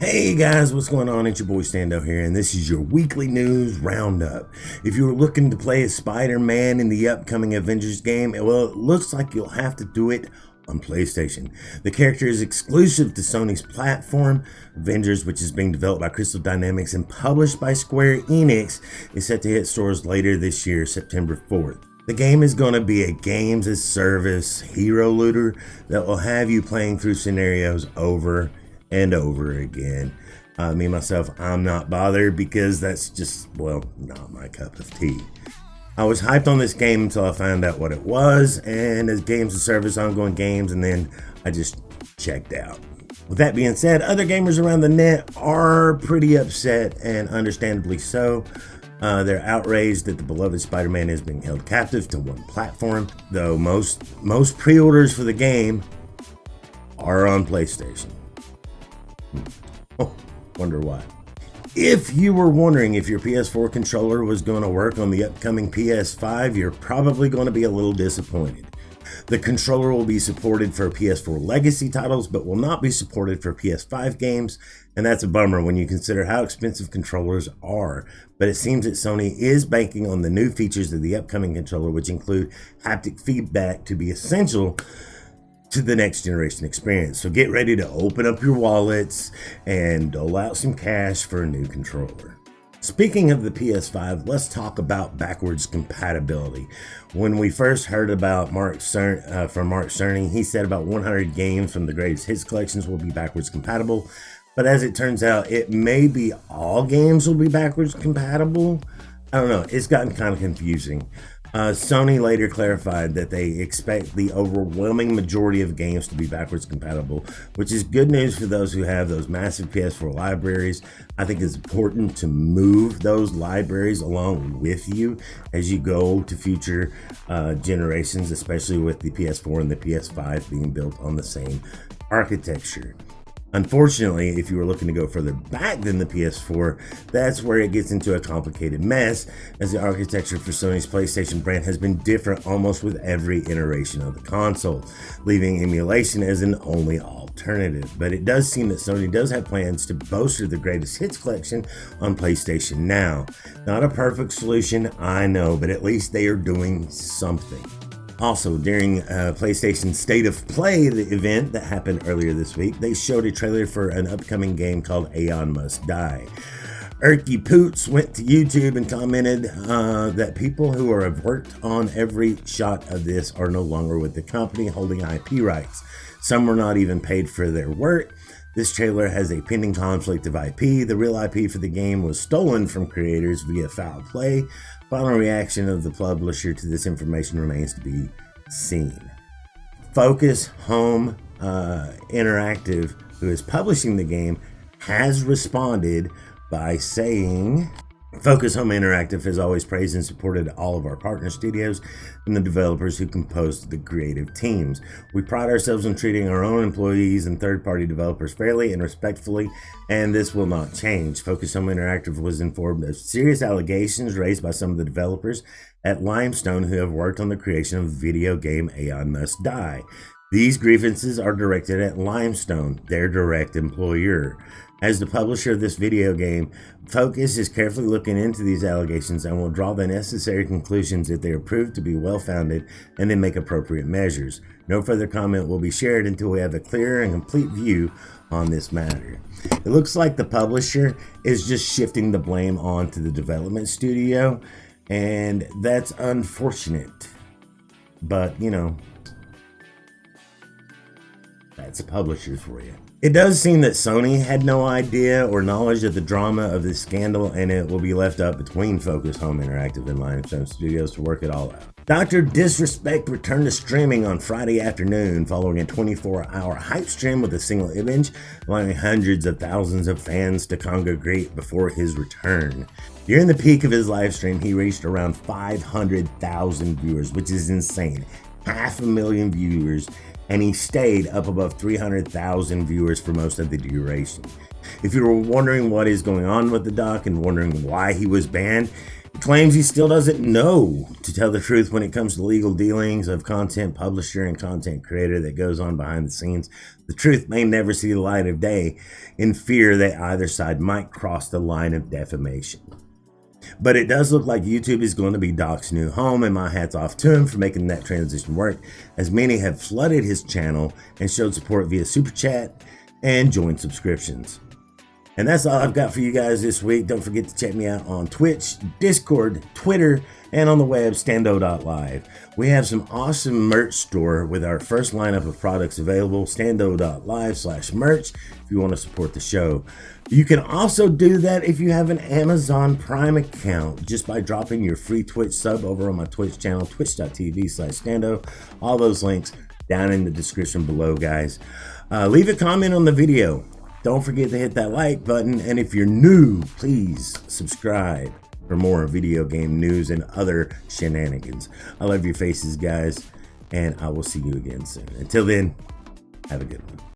Hey guys, what's going on? It's your boy Stando here, and this is your weekly news roundup. If you're looking to play as Spider-Man in the upcoming Avengers game, well, it looks like you'll have to do it on PlayStation. The character is exclusive to Sony's platform. Avengers, which is being developed by Crystal Dynamics and published by Square Enix, is set to hit stores later this year, September 4th. The game is going to be a games as service hero looter that will have you playing through scenarios over and over again. Me myself, I'm not bothered because that's just, well, not my cup of tea. I was hyped on this game until I found out what it was, and as games as service, ongoing games, and then I just checked out. With that being said, other gamers around the net are pretty upset, and understandably so. They're outraged that the beloved Spider-Man is being held captive to one platform, though most pre-orders for the game are on PlayStation. Oh, wonder why. If you were wondering if your PS4 controller was going to work on the upcoming PS5, you're probably going to be a little disappointed. The controller will be supported for PS4 legacy titles, but will not be supported for PS5 games, and that's a bummer when you consider how expensive controllers are. But it seems that Sony is banking on the new features of the upcoming controller, which include haptic feedback, to be essential to the next generation experience. So get ready to open up your wallets and dole out some cash for a new controller. Speaking of the PS5, let's talk about backwards compatibility. When we first heard about from Mark Cerny, he said about 100 games from the greatest hits collections will be backwards compatible. But as it turns out, it may be all games will be backwards compatible. I don't know, it's gotten kind of confusing. Sony later clarified that they expect the overwhelming majority of games to be backwards compatible, which is good news for those who have those massive PS4 libraries. I think it's important to move those libraries along with you as you go to future generations, especially with the PS4 and the PS5 being built on the same architecture. Unfortunately, if you were looking to go further back than the PS4, that's where it gets into a complicated mess, as the architecture for Sony's PlayStation brand has been different almost with every iteration of the console, leaving emulation as an only alternative. But it does seem that Sony does have plans to bolster the greatest hits collection on PlayStation now. Not a perfect solution, I know, but at least they are doing something. Also, during PlayStation's State of Play, the event that happened earlier this week, they showed a trailer for an upcoming game called Aeon Must Die. Erky Poots went to YouTube and commented that people who have worked on every shot of this are no longer with the company holding IP rights. Some were not even paid for their work. This trailer has a pending conflict of IP. The real IP for the game was stolen from creators via foul play. Final reaction of the publisher to this information remains to be seen. Focus Home Interactive, who is publishing the game, has responded by saying, Focus Home Interactive has always praised and supported all of our partner studios and the developers who composed the creative teams. We pride ourselves on treating our own employees and third-party developers fairly and respectfully, and this will not change. Focus Home Interactive was informed of serious allegations raised by some of the developers at Limestone who have worked on the creation of the video game Aeon Must Die. These grievances are directed at Limestone, their direct employer. As the publisher of this video game, Focus is carefully looking into these allegations and will draw the necessary conclusions if they are proved to be well-founded and then make appropriate measures. No further comment will be shared until we have a clear and complete view on this matter. It looks like the publisher is just shifting the blame onto the development studio, and that's unfortunate. But, you know, that's a publisher for you. It does seem that Sony had no idea or knowledge of the drama of this scandal, and it will be left up between Focus Home Interactive and Limestone Studios to work it all out. Dr. Disrespect returned to streaming on Friday afternoon following a 24-hour hype stream with a single image, allowing hundreds of thousands of fans to congregate before his return. During the peak of his live stream, he reached around 500,000 viewers, which is insane. 500,000 viewers, and he stayed up above 300,000 viewers for most of the duration. If you were wondering what is going on with the doc and wondering why he was banned, claims he still doesn't know to tell the truth when it comes to legal dealings of content publisher and content creator that goes on behind the scenes. The truth may never see the light of day in fear that either side might cross the line of defamation. But it does look like YouTube is going to be Doc's new home, and my hat's off to him for making that transition work, as many have flooded his channel and showed support via Super Chat and joined subscriptions. And that's all I've got for you guys this week. Don't forget to check me out on Twitch, Discord, Twitter, and on the web, stando.live. We have some awesome merch store with our first lineup of products available, stando.live/merch, if you want to support the show. You can also do that if you have an Amazon Prime account, just by dropping your free Twitch sub over on my Twitch channel, twitch.tv/stando. All those links down in the description below, guys. Leave a comment on the video. Don't forget to hit that like button, and if you're new, please subscribe for more video game news and other shenanigans. I love your faces, guys, and I will see you again soon. Until then, have a good one.